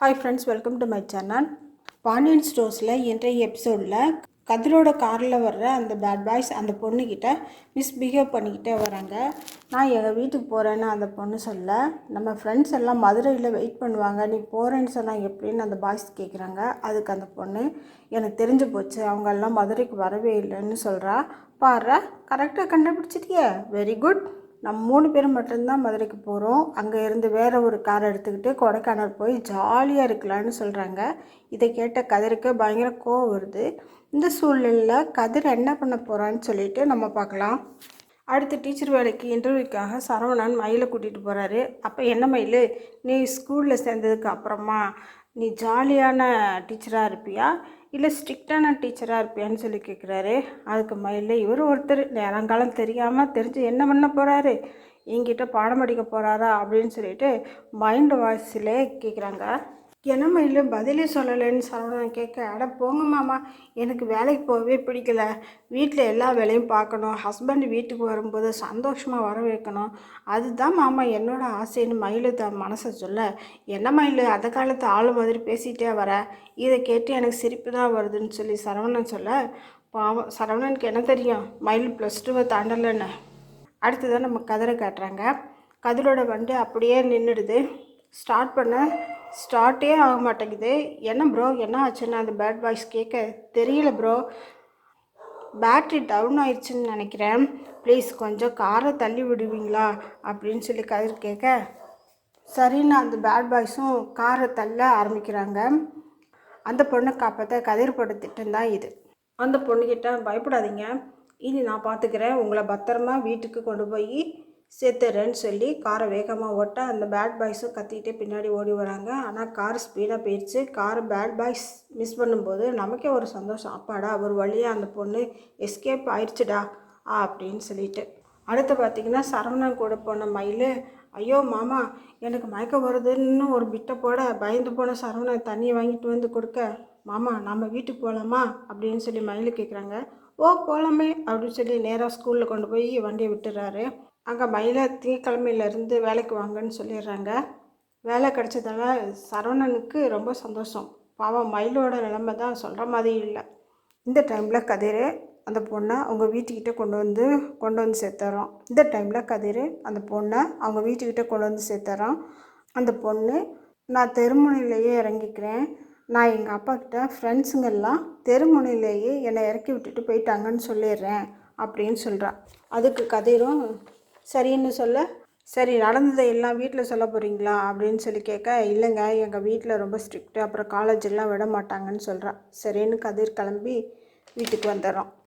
Hi friends, welcome to my channel. Pandian ஸ்டோர்ஸில் இன்றைய எபிசோடில் கதிரோட காரில் வர்ற அந்த பேட் பாய்ஸ் அந்த பொண்ணுக்கிட்ட மிஸ்பிஹேவ் பண்ணிக்கிட்டே வராங்க. நான் எங்கள் வீட்டுக்கு போகிறேன்னு அந்த பொண்ணு சொல்ல, நம்ம ஃப்ரெண்ட்ஸ் எல்லாம் மதுரையில் வெயிட் பண்ணுவாங்க, நீ போகிறேன்னு சொன்னால் எப்படின்னு அந்த பாய்ஸ் கேட்குறாங்க. அதுக்கு அந்த பொண்ணு, எனக்கு தெரிஞ்சு போச்சு, அவங்க எல்லாம் மதுரைக்கு வரவே இல்லைன்னு சொல்கிறா. பாரு, கரெக்டாக கண்டுபிடிச்சிட்டியே, வெரி குட். நம்ம 3 பேர் மட்டும்தான் மதுரைக்கு போகிறோம். அங்கே இருந்து வேறு ஒரு கார் எடுத்துக்கிட்டு கொடைக்கானல் போய் ஜாலியாக இருக்கலான்னு சொல்கிறாங்க. இதை கேட்ட கதிருக்கு பயங்கர கோவம் வருது. இந்த சூழ்நிலையில் கதிர் என்ன பண்ண போகிறான்னு சொல்லிட்டு நம்ம பார்க்கலாம். அடுத்து டீச்சர் வேலைக்கு இன்டர்வியூக்காக சரவணன் மயிலை கூட்டிகிட்டு போகிறாரு. அப்போ என்ன மயில், நீ ஸ்கூலில் சேர்ந்ததுக்கு அப்புறமா நீ ஜாலியான டீச்சராக இருப்பியா இல்லை ஸ்ட்ரிக்டான டீச்சராக இருப்பியான்னு சொல்லி கேட்குறாரு. அதுக்கு மயில், இவர் ஒருத்தர் நேரங்காலம் தெரியாமல் தெரிஞ்சு என்ன பண்ண போகிறாரு, என்கிட்ட பாடம் படிக்க போகிறாரா அப்படின்னு சொல்லிட்டு மைண்ட் வாய்ஸிலே கேட்குறாங்க. என்ன மயில் பதிலே சொல்லலைன்னு சரவணன் கேட்க, அட போங்க மாமா, எனக்கு வேலைக்கு போகவே பிடிக்கல, வீட்டில் எல்லா வேலையும் பார்க்கணும், ஹஸ்பண்ட் வீட்டுக்கு வரும்போது சந்தோஷமாக வர வைக்கணும், அதுதான் மாமா என்னோடய ஆசைன்னு மயில் மனசை சொல்ல, என்ன மயில் அந்த காலத்து ஆள் மாதிரி பேசிகிட்டே வர, இதை கேட்டு எனக்கு சிரிப்பு தான் வருதுன்னு சொல்லி சரவணன் சொல்ல, பாவம் சரவணனுக்கு என்ன தெரியும், மயில் +2 தாண்டலைன்னு. அடுத்ததான் நம்ம கதிரை காட்டுறாங்க. கதிரோட வண்டி அப்படியே நின்றுடுது. ஸ்டார்ட்டே ஆக மாட்டேங்குது. என்ன ப்ரோ, என்ன ஆச்சுன்னு அந்த பேட் பாய்ஸ் கேட்க, தெரியல ப்ரோ, பேட்ரி டவுன் ஆயிடுச்சுன்னு நினைக்கிறேன், ப்ளீஸ் கொஞ்சம் காரை தள்ளி விடுவீங்களா அப்படின்னு சொல்லி கதிர் கேட்க, சரின்னு அந்த பேட் பாய்ஸும் காரை தள்ள ஆரம்பிக்கிறாங்க. அந்த பொண்ணை காப்பாற்ற கதிர் போட திட்டம் தான் இது. அந்த பொண்ணுக்கிட்ட, பயப்படாதீங்க, இனி நான் பார்த்துக்கிறேன், உங்களை பத்திரமா வீட்டுக்கு கொண்டு போய் சேர்த்துறேன்னு சொல்லி காரை வேகமாக ஓட்ட அந்த பேட் பாய்ஸும் கத்திக்கிட்டே பின்னாடி ஓடி வராங்க. ஆனால் கார் ஸ்பீடாக போயிடுச்சு. காரை பேட் பாய்ஸ் மிஸ் பண்ணும்போது நமக்கே ஒரு சந்தோஷம், அப்பாடா ஒரு வழியாக அந்த பொண்ணு எஸ்கேப் ஆயிடுச்சுடா அப்படின்னு சொல்லிட்டு. அடுத்து பார்த்திங்கன்னா சரவணன் கூட போன மயில், ஐயோ மாமா எனக்கு மயக்கம் வருதுன்னு ஒரு பிட்டை போட பயந்து போன சரவணன் தண்ணியை வாங்கிட்டு வந்து கொடுக்க, மாமா நம்ம வீட்டுக்கு போகலாமா அப்படின்னு சொல்லி மயில் கேட்குறாங்க. ஓ போகலாமே அப்படின்னு சொல்லி நேராக ஸ்கூலில் கொண்டு போய் வண்டியை விட்டுறாரு. அங்கே மயிலை திங்கக்கிழமையிலேருந்து வேலைக்கு வாங்கன்னு சொல்லிடுறாங்க. வேலை கிடச்சதால சரவணனுக்கு ரொம்ப சந்தோஷம். பாவம் மயிலோட நிலைமை தான் சொல்கிற மாதிரி இல்லை. இந்த டைமில் கதிர் அந்த பொண்ணை அவங்க வீட்டுக்கிட்ட கொண்டு வந்து சேர்த்துறோம். இந்த டைமில் கதிர் அந்த பொண்ணை அவங்க வீட்டுக்கிட்ட கொண்டு வந்து சேர்த்துறோம். அந்த பொண்ணு, நான் தெருமுனையிலேயே இறங்கிக்கிறேன், நான் எங்கள் அப்பா கிட்ட ஃப்ரெண்ட்ஸுங்கெல்லாம் தெருமுனையிலேயே என்னை இறக்கி விட்டுட்டு போயிட்டாங்கன்னு சொல்லிடுறேன் அப்படின்னு சொல்கிறான். அதுக்கு கதிரும் சரின்னு சொல்ல, சரி நடந்ததை எல்லாம் வீட்டில் சொல்ல போகிறீங்களா அப்படின்னு சொல்லி கேட்க, இல்லைங்க எங்கள் வீட்டில் ரொம்ப ஸ்ட்ரிக்ட்டு, அப்புறம் காலேஜெல்லாம் விட மாட்டாங்கன்னு சொல்கிறான். சரின்னு கதிர் கிளம்பி வீட்டுக்கு வந்துடுறோம்.